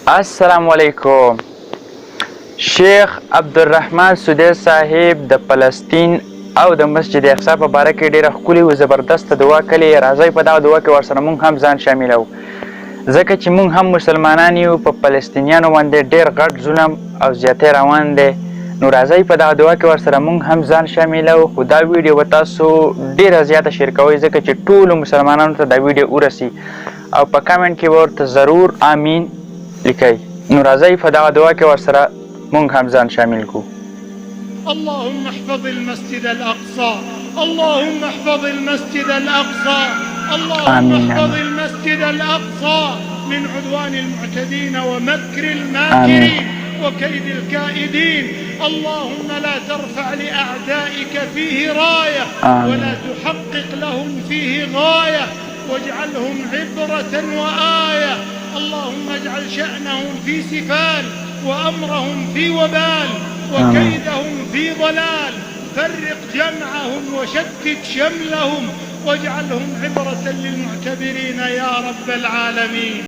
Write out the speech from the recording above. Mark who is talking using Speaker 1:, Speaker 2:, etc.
Speaker 1: السلام علیکم. شیخ عبدالرحمن سودی صاحب د فلسطین او د مسجد اقصی په باره کې ډېره ښکلې او زبردسته دعا کړې. راځئ په دغه دعا کې ورسره موږ هم ځان شاملوو، ځکه چې موږ هم مسلمانان یو. په فلسطینیانو باندې ډېر غټ ظلم او زیاتی روان دی، نو راځئ په دغه دعا کې ورسره موږ هم ځان شاملوو. خو دا ویډیو به تاسو ډېره زیاته شیر کوئ، ځکه چې ټولو مسلمانانو ته دا ویډیو ورسي او په کمنټ کې به ورته ضرور آمین لیکئ. نو راځئ په دغه دعا کې ورسره مونږ هم ځان شامل کو.
Speaker 2: اللهم احفظ المسجد الأقصى، اللهم احفظ المسجد الأقصى، اللهم احفظ المسجد الأقصى من عدوان المعتدين ومكر الماكرين وكيد الكائدين. اللهم لا ترفع لأعدائك فيه راية ولا تحقق لهم فيه غاية، واجعلهم عبرة وآية. اللهم اجعل شأنهم في سفال وأمرهم في وبال وكيدهم في ضلال. فرق جمعهم وشتت شملهم واجعلهم عبرة للمعتبرين يا رب العالمين.